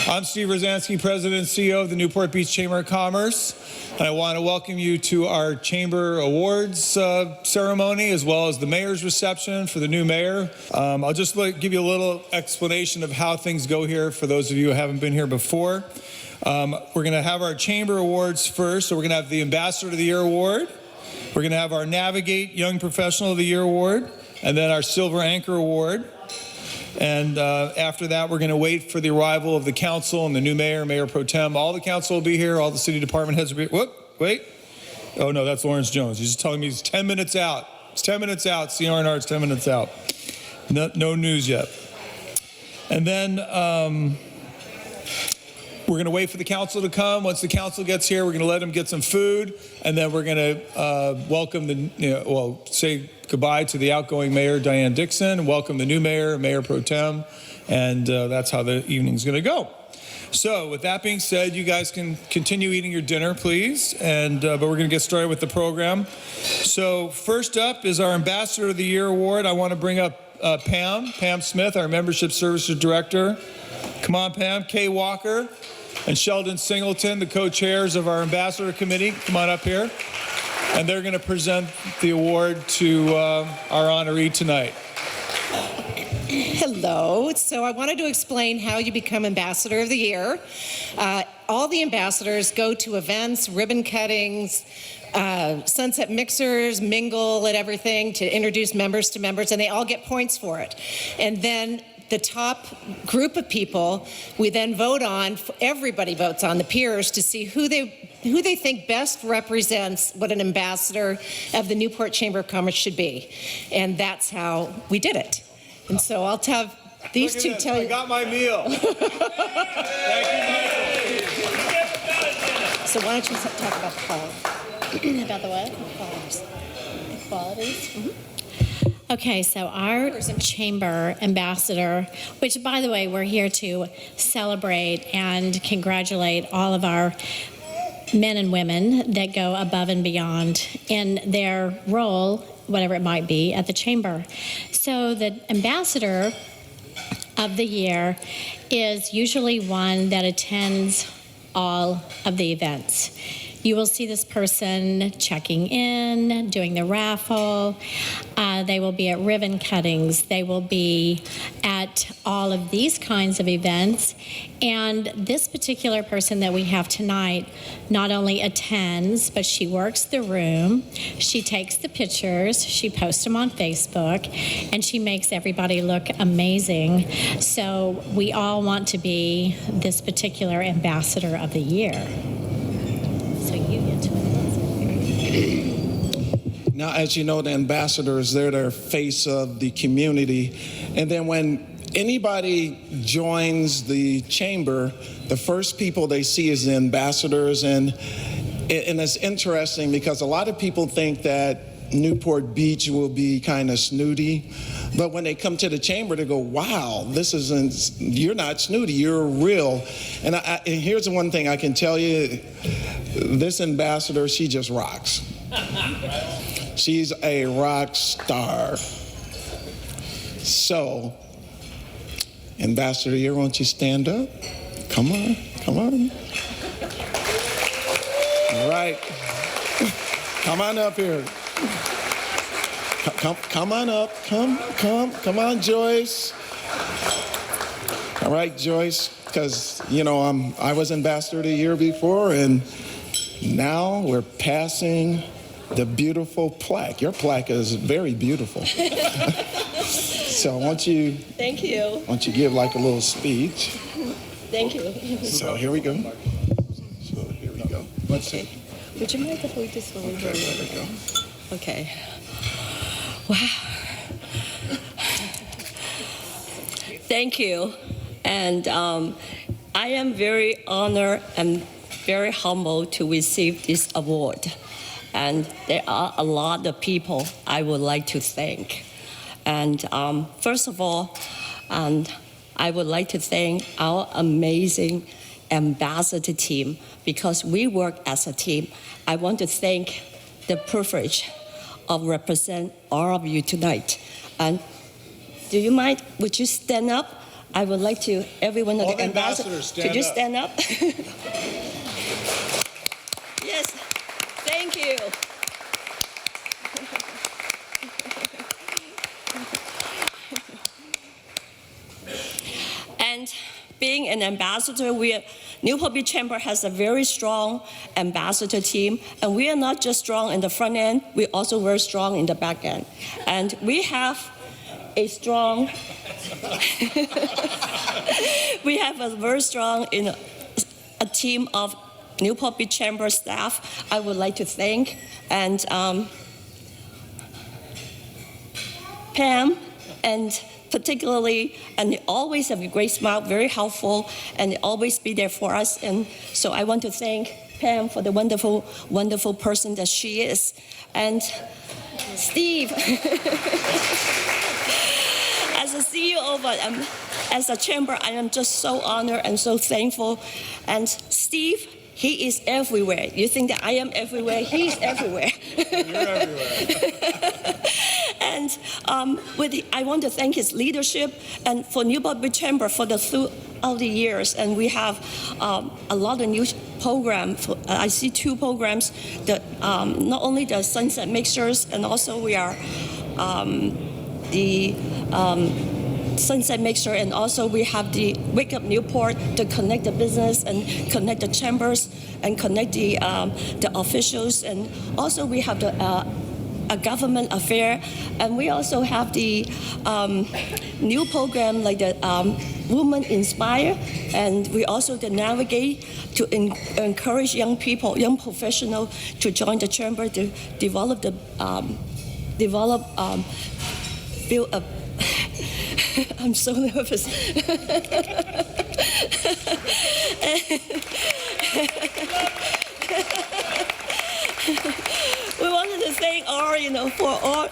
I'm Steve Rosansky, President and CEO of the Newport Beach Chamber of Commerce, and I want to welcome you to our Chamber Awards ceremony, as well as the Mayor's reception for the new Mayor. I'll just give you a little explanation of how things go here for those of you who haven't been here before. We're going to have our Chamber Awards first, so we're going to have the Ambassador of the Year Award. We're going to have our Navigate Young Professional of the Year Award, and then our Silver Anchor Award. And after that, we're going to wait for the arrival of the council and the new mayor, Mayor Pro Tem. All the council will be here. All the city department heads will be here. Whoop, wait. Oh, no, that's Lawrence Jones. He's just telling me he's 10 minutes out. It's 10 minutes out. CRNR is 10 minutes out. No news yet. And then we're going to wait for the council to come. Once the council gets here, we're going to let them get some food. And then we're going to welcome say goodbye to the outgoing mayor, Diane Dixon, and welcome the new mayor, Mayor Pro Tem, and that's how the evening's going to go. So with that being said, you guys can continue eating your dinner, please, and but we're going to get started with the program. So first up is our Ambassador of the Year Award. I want to bring up Pam Smith, our Membership Services Director. Come on, Pam. Kay Walker and Sheldon Singleton, the co-chairs of our Ambassador Committee. Come on up here. And they're going to present the award to our honoree tonight. Hello. So I wanted to explain how you become Ambassador of the Year. All the ambassadors go to events, ribbon cuttings, sunset mixers, mingle and everything to introduce members to members, and they all get points for it. And then the top group of people, we then vote on, everybody votes on, the peers, to see who they think best represents what an ambassador of the Newport Chamber of Commerce should be. And that's how we did it. And so I'll have these two tell you. I got my meal. Thank you, Michael. So why don't you talk about the quality? About the what? Qualities. Qualities? Mm-hmm. Okay, so our chamber ambassador, which by the way, we're here to celebrate and congratulate all of our men and women that go above and beyond in their role, whatever it might be, at the chamber. So the ambassador of the year is usually one that attends all of the events. You will see this person checking in, doing the raffle. They will be at ribbon cuttings. They will be at all of these kinds of events. And this particular person that we have tonight not only attends, but she works the room. She takes the pictures. She posts them on Facebook. And she makes everybody look amazing. So we all want to be this particular ambassador of the year. So you get to it. Now, as you know, the ambassadors, they're the face of the community. And then when anybody joins the chamber, the first people they see is the ambassadors. And it's interesting because a lot of people think that Newport Beach will be kind of snooty. But when they come to the chamber, they go, wow, you're not snooty, you're real. And here's the one thing I can tell you, this ambassador, she just rocks. She's a rock star. So, Ambassador here, won't you stand up? Come on. All right. Come on up here. Come on up. Come on, Joyce. All right, Joyce, because, I was Ambassador the year before, and now we're passing the beautiful plaque. Your plaque is very beautiful. So won't you... Thank you. Why don't you give like a little speech? Thank you. So here we go. Let's see. Would you mind if we just go over there we go. Okay. Wow. Thank you. And I am very honored and very humbled to receive this award. And there are a lot of people I would like to thank. And first of all, I would like to thank our amazing ambassador team because we work as a team. I want to thank the privilege of represent all of you tonight. And do you mind, would you stand up? I would like to, everyone of All the the ambassadors, ambassadors, could you stand stand up? Yes, thank you. And being an ambassador, Newport Beach Chamber has a very strong ambassador team, and we are not just strong in the front end, we're also very strong in the back end. And we have a strong, we have a very strong a team of Newport Beach Chamber staff I would like to thank. And Pam, and particularly, and they always have a great smile, very helpful, and they always be there for us. And so I want to thank Pam for the wonderful, wonderful person that she is. And Steve, as a CEO of as a chamber, I am just so honored and so thankful. And Steve, he is everywhere. You think that I am everywhere? He's everywhere. You're everywhere. And I want to thank his leadership and for Newport Beach Chamber for throughout the years. And we have a lot of new programs. I see 2 programs that not only the Sunset Mixers, and also we are the Sunset Mixer, and also we have the Wake Up Newport to connect the business and connect the chambers and connect the officials. And also we have a government affair, and we also have the new program like the Women Inspire, and we also the Navigate to encourage young people, young professionals to join the chamber to develop build a. I'm so nervous. We wanted to thank all, for all,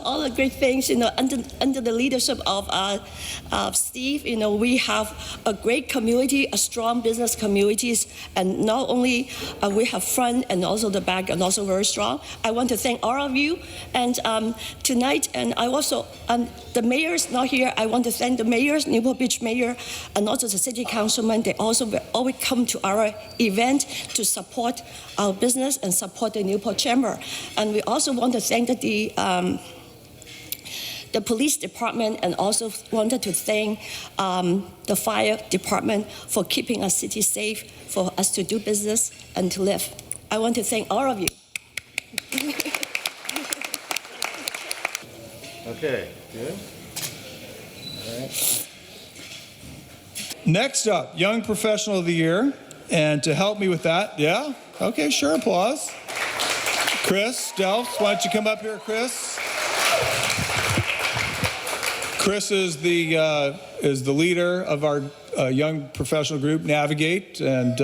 all the great things, under the leadership of Steve. We have a great community, a strong business communities, and not only we have front and also the back, and also very strong. I want to thank all of you, and tonight, and I also the mayor's not here. I want to thank the mayors, Newport Beach Mayor, and also the city councilman. They also always come to our event to support our business and support the Newport Chamber. And we also want to thank the police department, and also wanted to thank the fire department for keeping our city safe, for us to do business and to live. I want to thank all of you. Okay, good. All right. Next up, Young Professional of the Year. And to help me with that, yeah? Okay, sure, applause. Chris Delphs, why don't you come up here, Chris? Chris is the leader of our young professional group, Navigate, and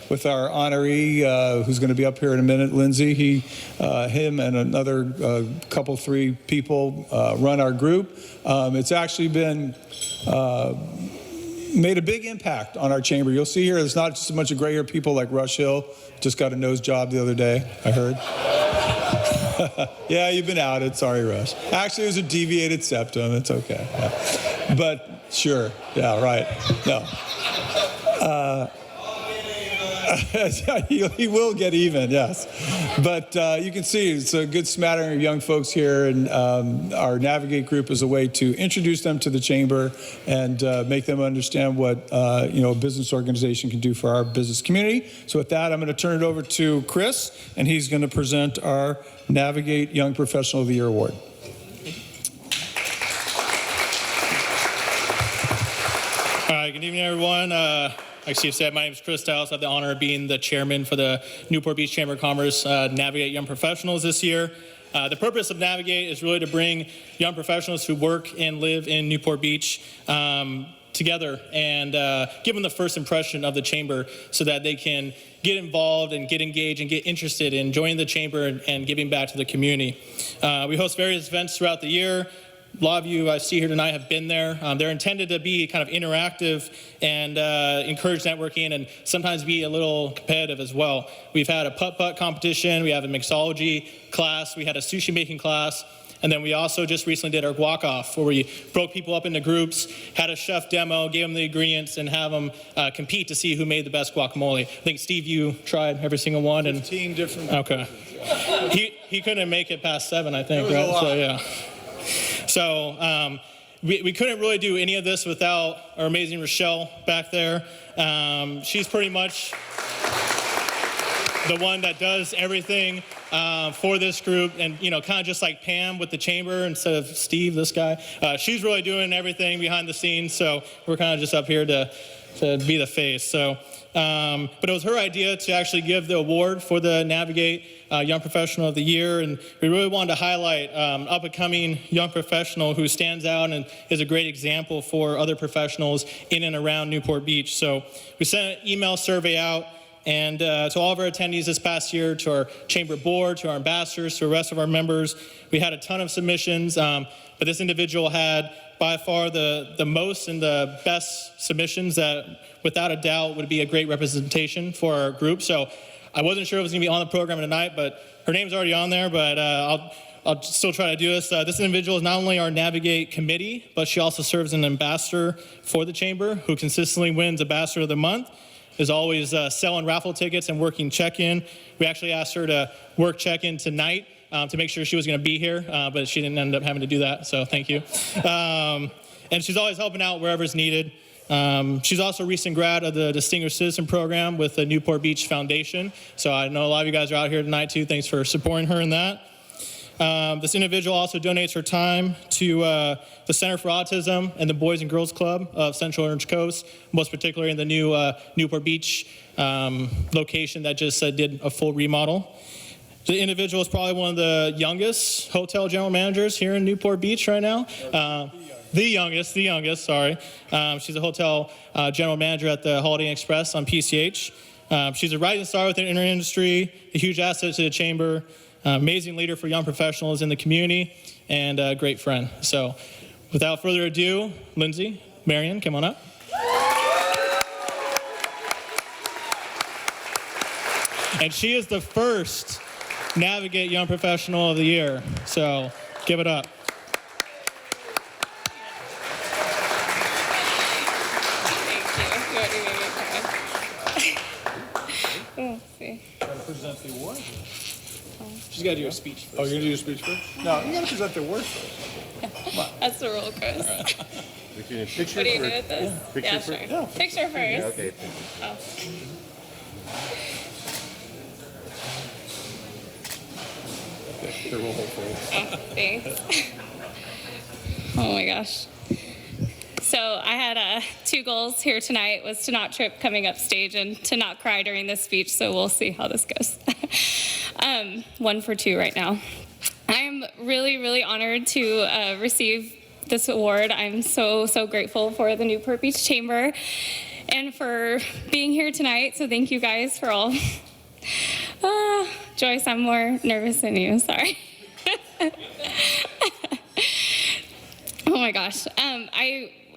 with our honoree, who's going to be up here in a minute, Lindsay, him and another couple, 3 people run our group. It's actually been made a big impact on our chamber. You'll see here, there's not just a bunch of gray-haired people like Rush Hill, just got a nose job the other day, I heard. Yeah, you've been outed. Sorry, Rush. Actually, it was a deviated septum. It's okay. Yeah. But sure. Yeah, right. No. He will get even, yes. But you can see it's a good smattering of young folks here, and our Navigate group is a way to introduce them to the chamber and make them understand what a business organization can do for our business community. So with that, I'm going to turn it over to Chris, and he's going to present our Navigate Young Professional of the Year Award. All right, good evening, everyone. Like Steve said, my name is Chris Delphs. I have the honor of being the chairman for the Newport Beach Chamber of Commerce Navigate Young Professionals this year. The purpose of Navigate is really to bring young professionals who work and live in Newport Beach together and give them the first impression of the chamber so that they can get involved and get engaged and get interested in joining the chamber and giving back to the community. We host various events throughout the year. A lot of you I see here tonight have been there. They're intended to be kind of interactive and encourage networking and sometimes be a little competitive as well. We've had a putt-putt competition. We have a mixology class. We had a sushi making class. And then we also just recently did our guac-off, where we broke people up into groups, had a chef demo, gave them the ingredients, and have them compete to see who made the best guacamole. I think, Steve, you tried every single one. 15 different. Okay. He couldn't make it past 7, I think, It was right? a lot. So, yeah. So we couldn't really do any of this without our amazing Rochelle back there. She's pretty much the one that does everything for this group, and kind of just like Pam with the chamber instead of Steve, this guy. She's really doing everything behind the scenes, so we're kind of just up here to be the face. So, but it was her idea to actually give the award for the Navigate Young Professional of the Year, and we really wanted to highlight up-and-coming young professional who stands out and is a great example for other professionals in and around Newport Beach. So we sent an email survey out, and to all of our attendees this past year, to our chamber board, to our ambassadors, to the rest of our members, we had a ton of submissions, but this individual had by far the most and the best submissions that without a doubt would be a great representation for our group. So I wasn't sure it was going to be on the program tonight, but her name's already on there, but I'll still try to do this. This individual is not only our Navigate committee, but she also serves as an ambassador for the chamber, who consistently wins Ambassador of the Month, is always selling raffle tickets and working check-in. We actually asked her to work check-in tonight to make sure she was going to be here, but she didn't end up having to do that, so thank you. And she's always helping out wherever it's needed. She's also a recent grad of the Distinguished Citizen Program with the Newport Beach Foundation, so I know a lot of you guys are out here tonight too. Thanks for supporting her in that. This individual also donates her time to the Center for Autism and the Boys and Girls Club of Central Orange Coast, most particularly in the new Newport Beach location that just did a full remodel. The individual is probably one of the youngest hotel general managers here in Newport Beach right now. The youngest, sorry. She's a hotel general manager at the Holiday Inn Express on PCH. She's a rising star within the industry, a huge asset to the chamber, amazing leader for young professionals in the community, and a great friend. So without further ado, Lindsay, Marion, come on up. And she is the first Navigate Young Professional of the Year. So give it up. Present the award? She's got to do a speech first. Oh, you're going to do your speech first? No, you got to present the award first. Come on. That's the rule, Chris. Right. Picture What do you do first. with this? Yeah. Picture Yeah, first. sure. Yeah. Picture first. Okay, thank you. The roll first. Oh, thanks. Oh my gosh. So I had 2 goals here tonight, was to not trip coming up stage and to not cry during this speech, so we'll see how this goes. 1 for 2 right now. I am really, really honored to receive this award. I'm so, so grateful for the Newport Beach Chamber and for being here tonight, so thank you guys for all. Joyce, I'm more nervous than you, sorry. Oh my gosh.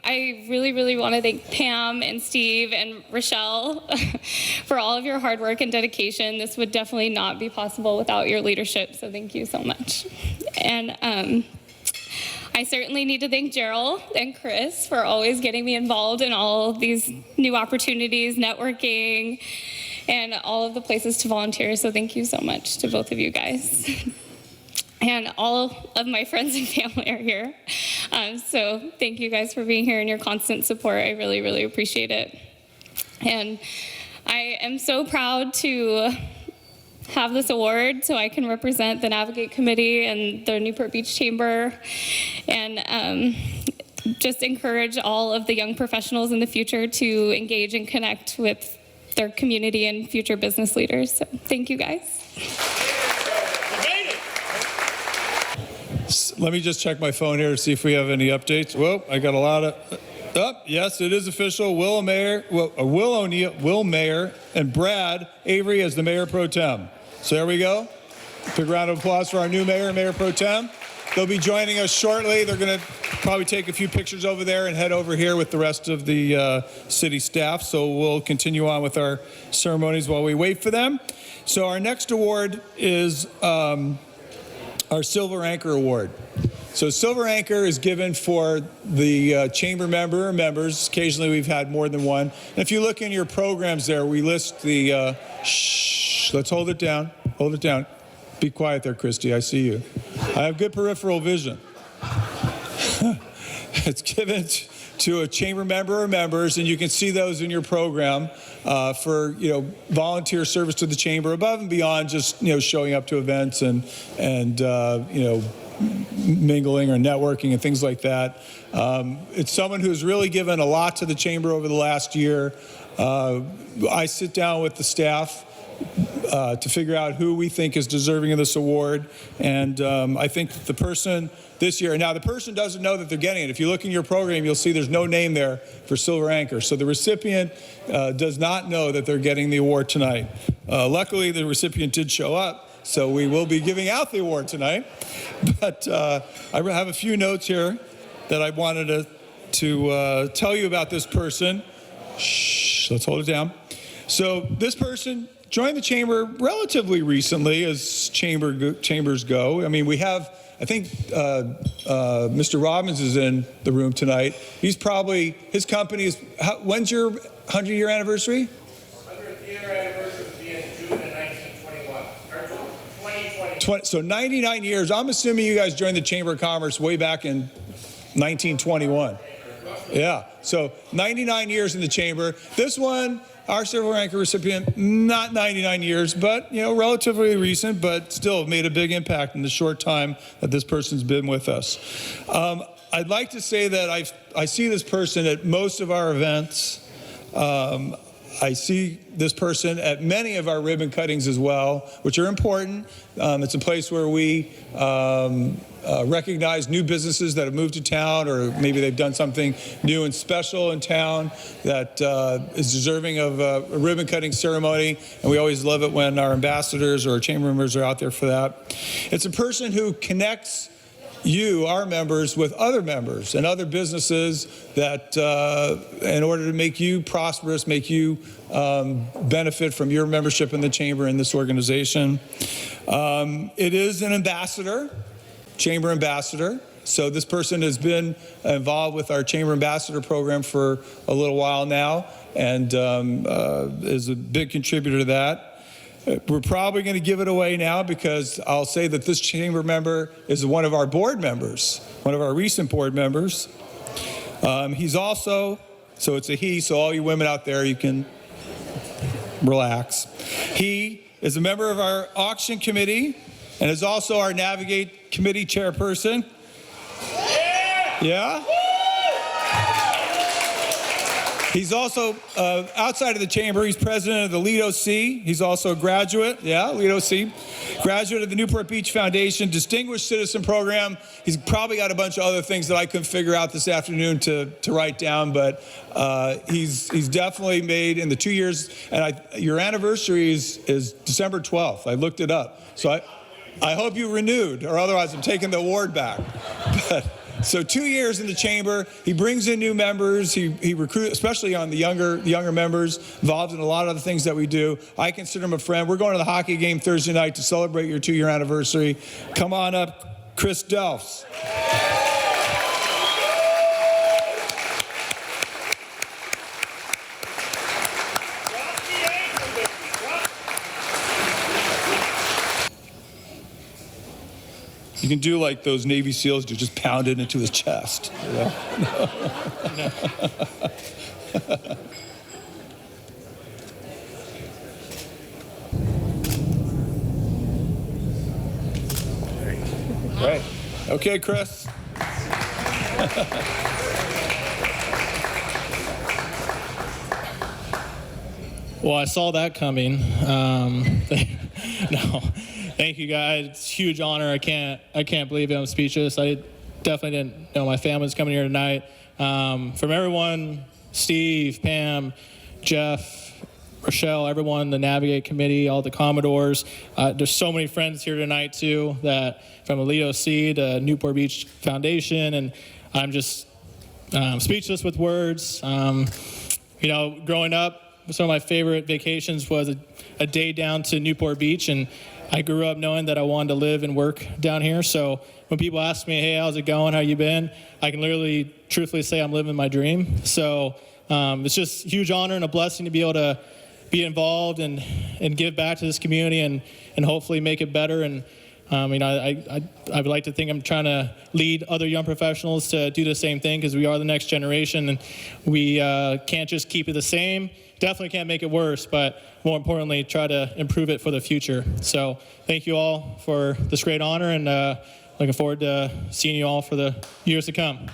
I really, really want to thank Pam and Steve and Rochelle for all of your hard work and dedication. This would definitely not be possible without your leadership, so thank you so much. And I certainly need to thank Gerald and Chris for always getting me involved in all of these new opportunities, networking, and all of the places to volunteer, so thank you so much to both of you guys. And all of my friends and family are here. So thank you guys for being here and your constant support. I really, really appreciate it. And I am so proud to have this award so I can represent the Navigate Committee and the Newport Beach Chamber and just encourage all of the young professionals in the future to engage and connect with their community and future business leaders. So thank you guys. Let me just check my phone here to see if we have any updates. Well, I got a lot of. Yes, it is official. Will O'Neill, Will Mayor, and Brad Avery as the Mayor Pro Tem. So there we go. Big round of applause for our new Mayor and Mayor Pro Tem. They'll be joining us shortly. They're going to probably take a few pictures over there and head over here with the rest of the city staff. So we'll continue on with our ceremonies while we wait for them. So our next award is our Silver Anchor Award. So Silver Anchor is given for the chamber member or members. Occasionally we've had more than one. And if you look in your programs there, we list the, let's hold it down, hold it down. Be quiet there, Christy, I see you. I have good peripheral vision. It's given to a chamber member or members, and you can see those in your program for volunteer service to the chamber above and beyond just showing up to events and mingling or networking and things like that. It's someone who's really given a lot to the chamber over the last year. I sit down with the staff to figure out who we think is deserving of this award, and I think the person this year, now the person doesn't know that they're getting it. If you look in your program, you'll see there's no name there for Silver Anchor. So the recipient does not know that they're getting the award tonight. Luckily, the recipient did show up, so we will be giving out the award tonight. But I have a few notes here that I wanted to tell you about this person. Shh, let's hold it down. So this person joined the chamber relatively recently, as chambers go. I mean, we have, I think Mr. Robbins is in the room tonight. He's probably, his company is, when's your 100-year anniversary? 100th year anniversary will be in June of 1921, or 2020. So 99 years. I'm assuming you guys joined the Chamber of Commerce way back in 1921. Yeah, so 99 years in the chamber. This one, our Silver Anchor recipient, not 99 years, but relatively recent, but still made a big impact in the short time that this person's been with us. I'd like to say that I see this person at most of our events. I see this person at many of our ribbon cuttings as well, which are important. It's a place where we recognize new businesses that have moved to town, or maybe they've done something new and special in town that is deserving of a ribbon cutting ceremony. And we always love it when our ambassadors or our chamber members are out there for that. It's a person who connects you, our members, with other members and other businesses that in order to make you prosperous, make you benefit from your membership in the chamber and this organization. It is an ambassador, chamber ambassador. So this person has been involved with our chamber ambassador program for a little while now, and is a big contributor to that. We're probably going to give it away now because I'll say that this chamber member is one of our board members, one of our recent board members. He's also, so it's a he, so all you women out there, you can relax. He is a member of our auction committee and is also our Navigate committee chairperson. Yeah? He's also, outside of the chamber, he's president of the Lido C. He's also a graduate, Lido C. Graduate of the Newport Beach Foundation, Distinguished Citizen Program. He's probably got a bunch of other things that I couldn't figure out this afternoon to write down, but he's definitely made in the 2 years, and your anniversary is December 12th. I looked it up. So I hope you renewed, or otherwise I'm taking the award back. But, so 2 years in the chamber, he brings in new members, he recruits, especially on the younger members, involved in a lot of other things that we do. I consider him a friend. We're going to the hockey game Thursday night to celebrate your 2-year anniversary. Come on up, Chris Delfs. You can do like those Navy SEALs do, just pound it into his chest. No. Right. Okay, Chris. Well, I saw that coming. No. Thank you, guys. It's a huge honor. I can't believe it. I'm speechless. I definitely didn't know my family was coming here tonight. From everyone, Steve, Pam, Jeff, Rochelle, everyone, the Navigate Committee, all the Commodores. There's so many friends here tonight, too, that from Lido C to Newport Beach Foundation, and I'm just speechless with words. Growing up, some of my favorite vacations was a day down to Newport Beach, and I grew up knowing that I wanted to live and work down here. So when people ask me, hey, how's it going? How you been? I can literally, truthfully say I'm living my dream. So it's just a huge honor and a blessing to be able to be involved and give back to this community and hopefully make it better. And I would like to think I'm trying to lead other young professionals to do the same thing, because we are the next generation, and we can't just keep it the same. Definitely can't make it worse, but more importantly, try to improve it for the future. So thank you all for this great honor, and looking forward to seeing you all for the years to come.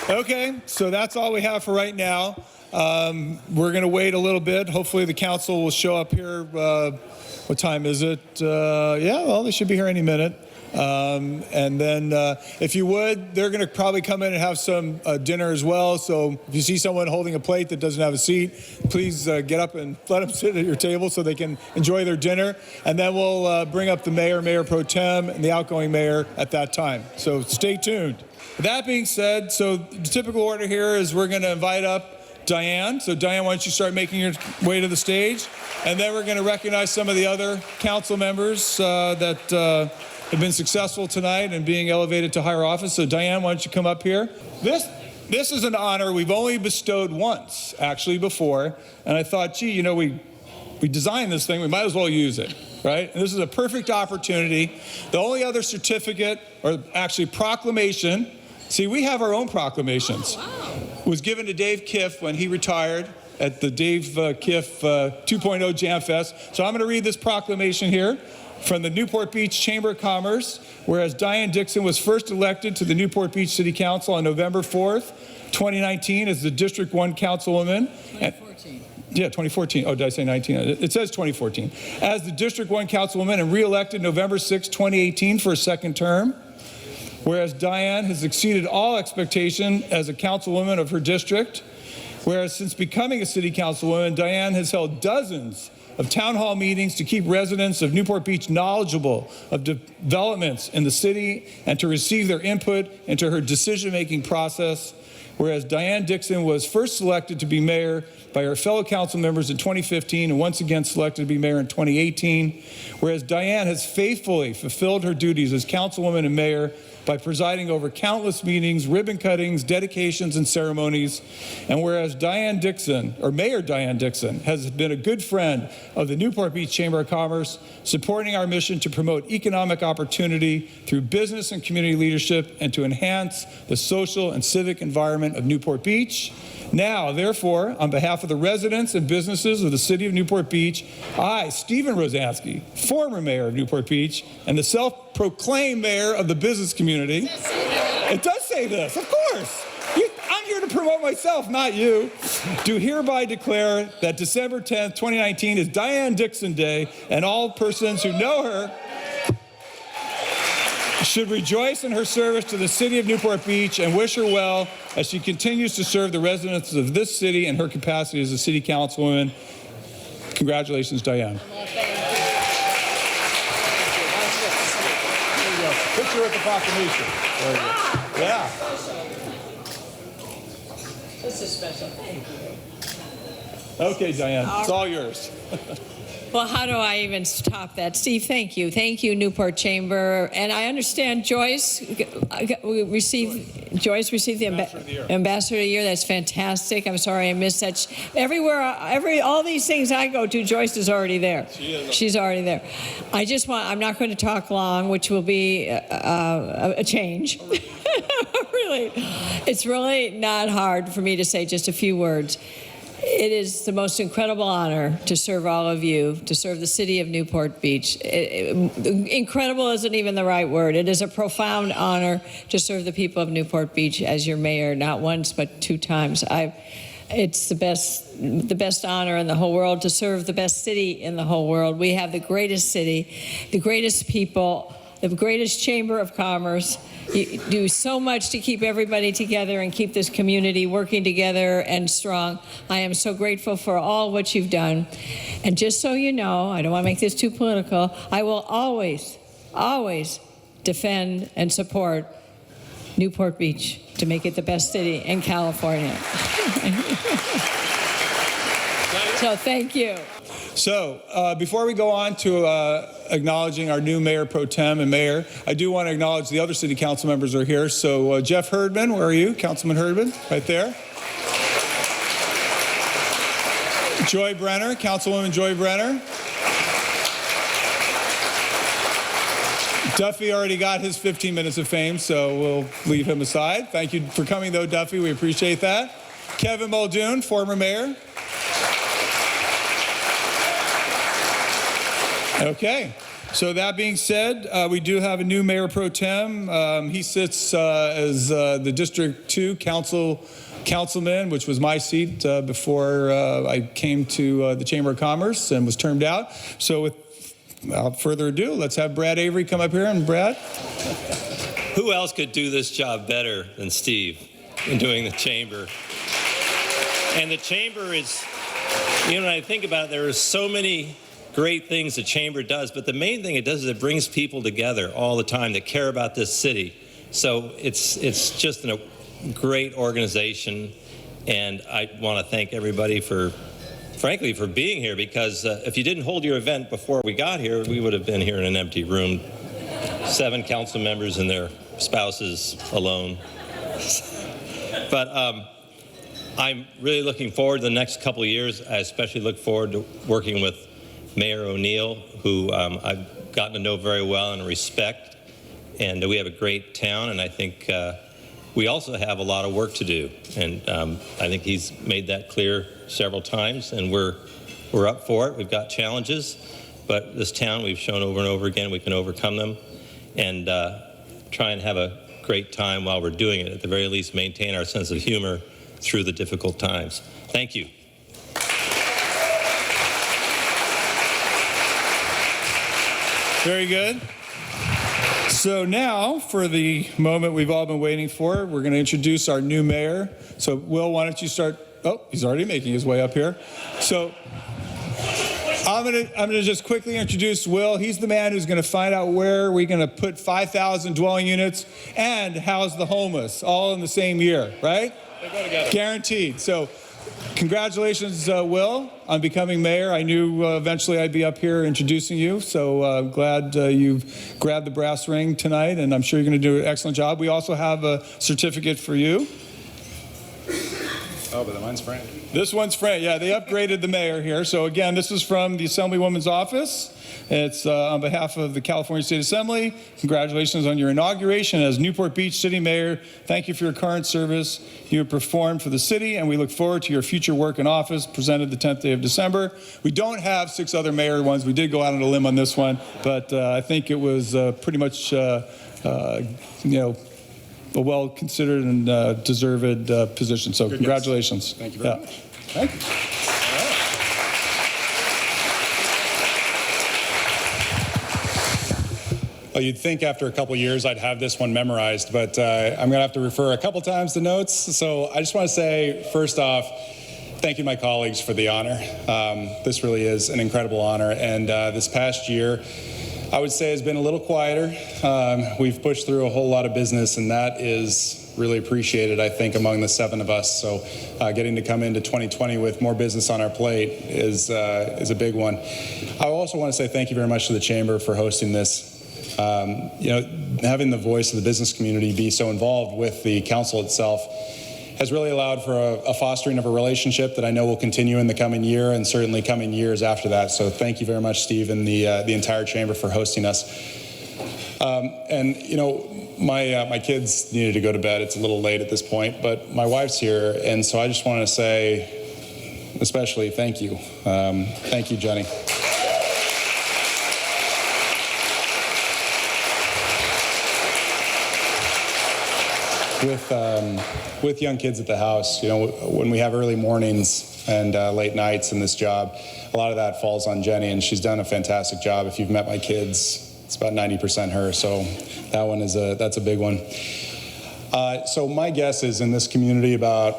Okay, so that's all we have for right now. We're going to wait a little bit. Hopefully the council will show up here. What time is it? Yeah, well, they should be here any minute. And then if you would, they're going to probably come in and have some dinner as well. So if you see someone holding a plate that doesn't have a seat, please get up and let them sit at your table so they can enjoy their dinner. And then we'll bring up the mayor, Mayor Pro Tem, and the outgoing mayor at that time. So stay tuned. That being said, so the typical order here is we're going to invite up Diane. So Diane, why don't you start making your way to the stage? And then we're going to recognize some of the other council members that have been successful tonight and being elevated to higher office. So Diane, why don't you come up here? This is an honor we've only bestowed once, actually, before. And I thought, gee, we designed this thing, we might as well use it, right? And this is a perfect opportunity. The only other certificate, or actually proclamation, see, we have our own proclamations, was given to Dave Kiff when he retired at the Dave Kiff 2.0 Jam Fest. So I'm going to read this proclamation here from the Newport Beach Chamber of Commerce, whereas Diane Dixon was first elected to the Newport Beach City Council on November 4th, 2019 as the District 1 Councilwoman. 2014. Yeah, 2014. Oh, did I say 19? It says 2014. As the District 1 Councilwoman and re-elected November 6, 2018 for a second term. Whereas Diane has exceeded all expectation as a councilwoman of her district. Whereas since becoming a city councilwoman, Diane has held dozens of town hall meetings to keep residents of Newport Beach knowledgeable of developments in the city and to receive their input into her decision-making process. Whereas Diane Dixon was first selected to be mayor by her fellow council members in 2015 and once again selected to be mayor in 2018. Whereas Diane has faithfully fulfilled her duties as councilwoman and mayor by presiding over countless meetings, ribbon cuttings, dedications, and ceremonies. And whereas Diane Dixon, or Mayor Diane Dixon, has been a good friend of the Newport Beach Chamber of Commerce, supporting our mission to promote economic opportunity through business and community leadership and to enhance the social and civic environment of Newport Beach. Now, therefore, on behalf of the residents and businesses of the city of Newport Beach, I, Stephen Rosansky, former mayor of Newport Beach, and the self-proclaimed mayor of the business community. It does say this, of course. I'm here to promote myself, not you. Do hereby declare that December 10th, 2019 is Diane Dixon Day, and all persons who know her should rejoice in her service to the city of Newport Beach and wish her well as she continues to serve the residents of this city in her capacity as a city councilwoman. Congratulations, Diane. Picture with the proclamation. Yeah. This is special. Thank you. Okay, Diane, it's all yours. Well, how do I even top that? Steve, thank you. Thank you, Newport Chamber. And I understand Joyce received the Ambassador of the Year. That's fantastic. I'm sorry I missed that. All these things I go to, Joyce is already there. She's already there. I'm not going to talk long, which will be a change. Really. It's really not hard for me to say just a few words. It is the most incredible honor to serve all of you, to serve the city of Newport Beach. Incredible isn't even the right word. It is a profound honor to serve the people of Newport Beach as your mayor, not once but 2 times. It's the best honor in the whole world to serve the best city in the whole world. We have the greatest city, the greatest people, the greatest chamber of commerce. You do so much to keep everybody together and keep this community working together and strong. I am so grateful for all what you've done. And just so you know, I don't want to make this too political, I will always, always defend and support Newport Beach to make it the best city in California. So thank you. So before we go on to acknowledging our new mayor pro tem and mayor, I do want to acknowledge the other city council members are here. So Jeff Herdman, where are you? Councilman Herdman, right there. Joy Brenner, Councilwoman Joy Brenner. Duffy already got his 15 minutes of fame, so we'll leave him aside. Thank you for coming, though, Duffy. We appreciate that. Kevin Muldoon, former mayor. Okay. So that being said, we do have a new mayor pro tem. He sits as the District 2 councilman, which was my seat before I came to the Chamber of Commerce and was termed out. So without further ado, let's have Brad Avery come up here. And Brad? Who else could do this job better than Steve in doing the chamber? And the chamber is, when I think about it, there are so many great things the chamber does, but the main thing it does is it brings people together all the time that care about this city. So it's just a great organization, and I want to thank everybody frankly for being here, because if you didn't hold your event before we got here, we would have been here in an empty room, 7 council members and their spouses alone. But I'm really looking forward to the next couple of years. I especially look forward to working with Mayor O'Neill, who I've gotten to know very well and respect. And we have a great town, and I think we also have a lot of work to do. And I think he's made that clear several times, and we're up for it. We've got challenges, but this town, we've shown over and over again we can overcome them, and try and have a great time while we're doing it. At the very least, maintain our sense of humor through the difficult times. Thank you. Very good. So now, for the moment we've all been waiting for, we're going to introduce our new mayor. So, Will, why don't you start? Oh, he's already making his way up here. So, I'm going to just quickly introduce Will. He's the man who's going to find out where we're going to put 5,000 dwelling units and house the homeless, all in the same year, right? They go together. Guaranteed. So, congratulations, Will, on becoming mayor. I knew eventually I'd be up here introducing you, so I'm glad you've grabbed the brass ring tonight, and I'm sure you're going to do an excellent job. We also have a certificate for you. Oh, but mine's Frank. This one's Frank. Yeah, they upgraded the mayor here. So again, this is from the Assemblywoman's office. It's on behalf of the California State Assembly. Congratulations on your inauguration as Newport Beach City Mayor. Thank you for your current service you have performed for the city, and we look forward to your future work in office, presented the 10th day of December. We don't have 6 other mayor ones. We did go out on a limb on this one, but I think it was pretty much, a well-considered and deserved position. So congratulations. Thank you very much. Thank you. Well, you'd think after a couple years I'd have this one memorized, but I'm going to have to refer a couple times to notes. So I just want to say, first off, thank you to my colleagues for the honor. This really is an incredible honor. And this past year, I would say, has been a little quieter. We've pushed through a whole lot of business, and that is really appreciated, I think, among the 7 of us. So getting to come into 2020 with more business on our plate is a big one. I also want to say thank you very much to the Chamber for hosting this. Having the voice of the business community be so involved with the council itself has really allowed for a fostering of a relationship that I know will continue in the coming year and certainly coming years after that. So thank you very much, Steve, and the entire chamber for hosting us. My kids needed to go to bed. It's a little late at this point, but my wife's here, and so I just want to say, especially, thank you. Thank you, Jenny. With young kids at the house, when we have early mornings and late nights in this job, a lot of that falls on Jenny, and she's done a fantastic job. If you've met my kids, it's about 90% her, so that one that's a big one. So my guess is in this community about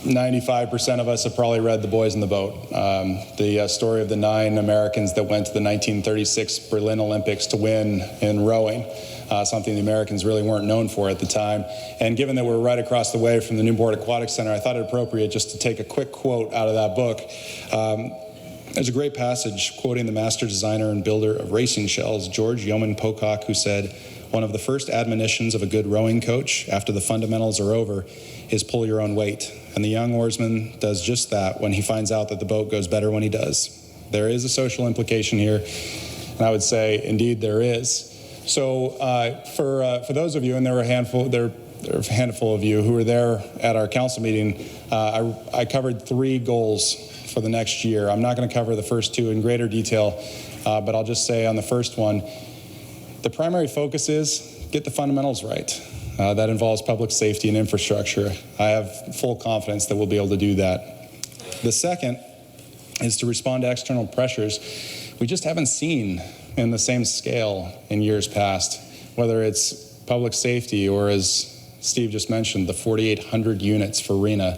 95% of us have probably read The Boys in the Boat, the story of the 9 Americans that went to the 1936 Berlin Olympics to win in rowing, something the Americans really weren't known for at the time. And given that we're right across the way from the Newport Aquatic Center, I thought it appropriate just to take a quick quote out of that book. There's a great passage quoting the master designer and builder of racing shells, George Yeoman Pocock, who said, "One of the first admonitions of a good rowing coach after the fundamentals are over is pull your own weight. And the young oarsman does just that when he finds out that the boat goes better when he does." There is a social implication here, and I would say, indeed, there is. So for those of you, and there are a handful of you who were there at our council meeting, I covered 3 goals for the next year. I'm not going to cover the first 2 in greater detail, but I'll just say on the first one, the primary focus is get the fundamentals right. That involves public safety and infrastructure. I have full confidence that we'll be able to do that. The second is to respond to external pressures we just haven't seen in the same scale in years past, whether it's public safety or, as Steve just mentioned, the 4,800 units for RENA.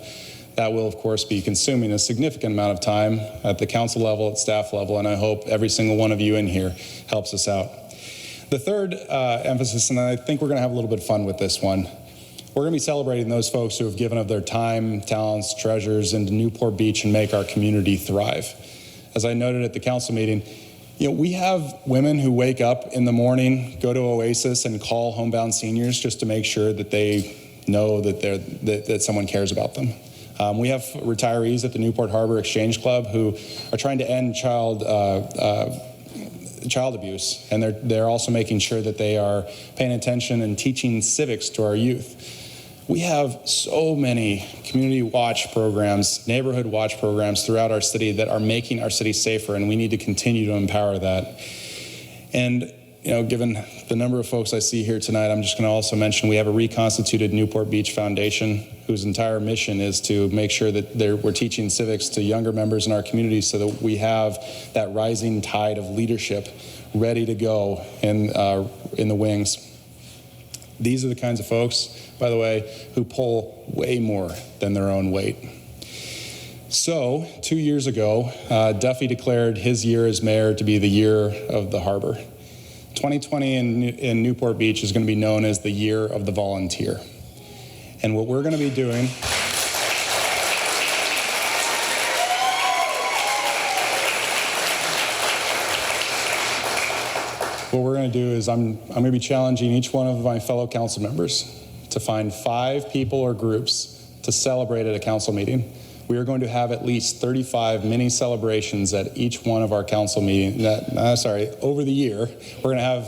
That will, of course, be consuming a significant amount of time at the council level, at staff level, and I hope every single one of you in here helps us out. The third emphasis, and I think we're going to have a little bit of fun with this one, we're going to be celebrating those folks who have given of their time, talents, treasures into Newport Beach and make our community thrive. As I noted at the council meeting, we have women who wake up in the morning, go to Oasis, and call homebound seniors just to make sure that they know that that someone cares about them. We have retirees at the Newport Harbor Exchange Club who are trying to end child abuse, and they're also making sure that they are paying attention and teaching civics to our youth. We have so many community watch programs, neighborhood watch programs throughout our city that are making our city safer, and we need to continue to empower that. And given the number of folks I see here tonight, I'm just going to also mention we have a reconstituted Newport Beach Foundation whose entire mission is to make sure that we're teaching civics to younger members in our community so that we have that rising tide of leadership ready to go in the wings. These are the kinds of folks, by the way, who pull way more than their own weight. So 2 years ago, Duffy declared his year as mayor to be the year of the harbor. 2020 in Newport Beach is going to be known as the year of the volunteer. And what we're going to be doing is I'm going to be challenging each one of my fellow council members to find 5 people or groups to celebrate at a council meeting. We are going to have at least 35 mini celebrations at each one of our council meetings. Over the year, we're going to have,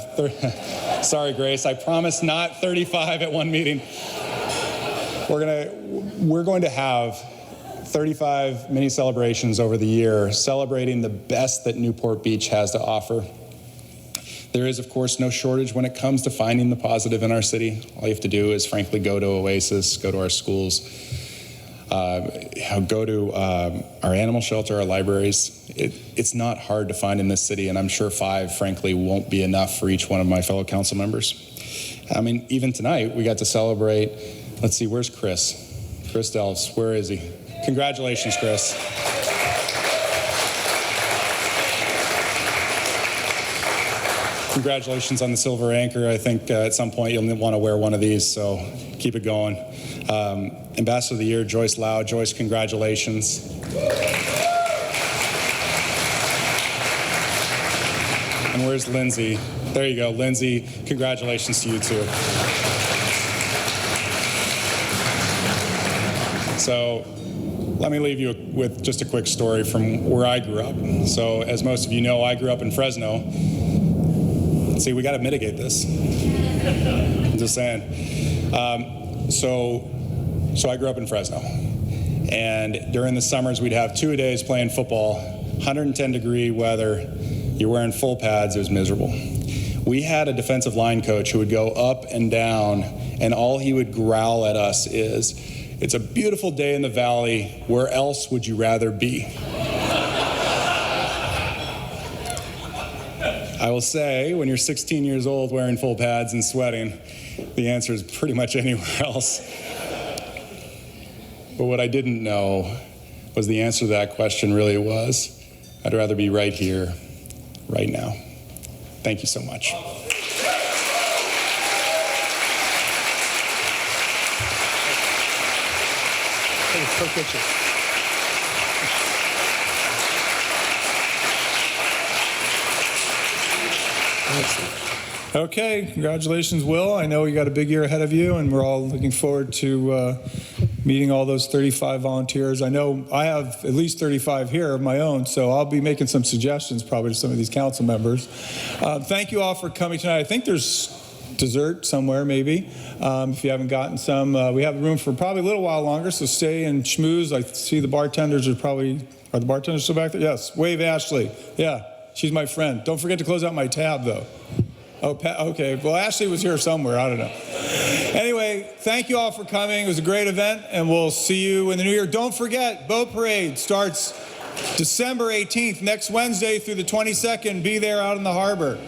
sorry, Grace, I promise not 35 at one meeting. We're going to have 35 mini celebrations over the year, celebrating the best that Newport Beach has to offer. There is, of course, no shortage when it comes to finding the positive in our city. All you have to do is, frankly, go to Oasis, go to our schools, go to our animal shelter, our libraries. It's not hard to find in this city, and I'm sure 5, frankly, won't be enough for each one of my fellow council members. I mean, even tonight, we got to celebrate. Let's see, where's Chris? Chris Delves, where is he? Congratulations, Chris. Congratulations on the silver anchor. I think at some point you'll want to wear one of these, so keep it going. Ambassador of the Year, Joyce Lau. Joyce, congratulations. And where's Lindsay? There you go, Lindsay. Congratulations to you too. So let me leave you with just a quick story from where I grew up. So as most of you know, I grew up in Fresno. See, we got to mitigate this. I'm just saying. So I grew up in Fresno. And during the summers, we'd have 2-a-days playing football, 110-degree weather. You're wearing full pads. It was miserable. We had a defensive line coach who would go up and down, and all he would growl at us is, "It's a beautiful day in the valley. Where else would you rather be?" I will say, when you're 16 years old wearing full pads and sweating, the answer is pretty much anywhere else. But what I didn't know was the answer to that question really was, I'd rather be right here, right now. Thank you so much. Okay, congratulations, Will. I know you got a big year ahead of you, and we're all looking forward to meeting all those 35 volunteers. I know I have at least 35 here of my own, so I'll be making some suggestions probably to some of these council members. Thank you all for coming tonight. I think there's dessert somewhere, maybe, if you haven't gotten some. We have room for probably a little while longer, so stay and schmooze. I see the bartenders are the bartenders still back there? Yes, wave Ashley. Yeah, she's my friend. Don't forget to close out my tab, though. Oh, okay. Well, Ashley was here somewhere. I don't know. Anyway, thank you all for coming. It was a great event, and we'll see you in the new year. Don't forget, Boat Parade starts December 18th, next Wednesday through the 22nd. Be there out in the harbor.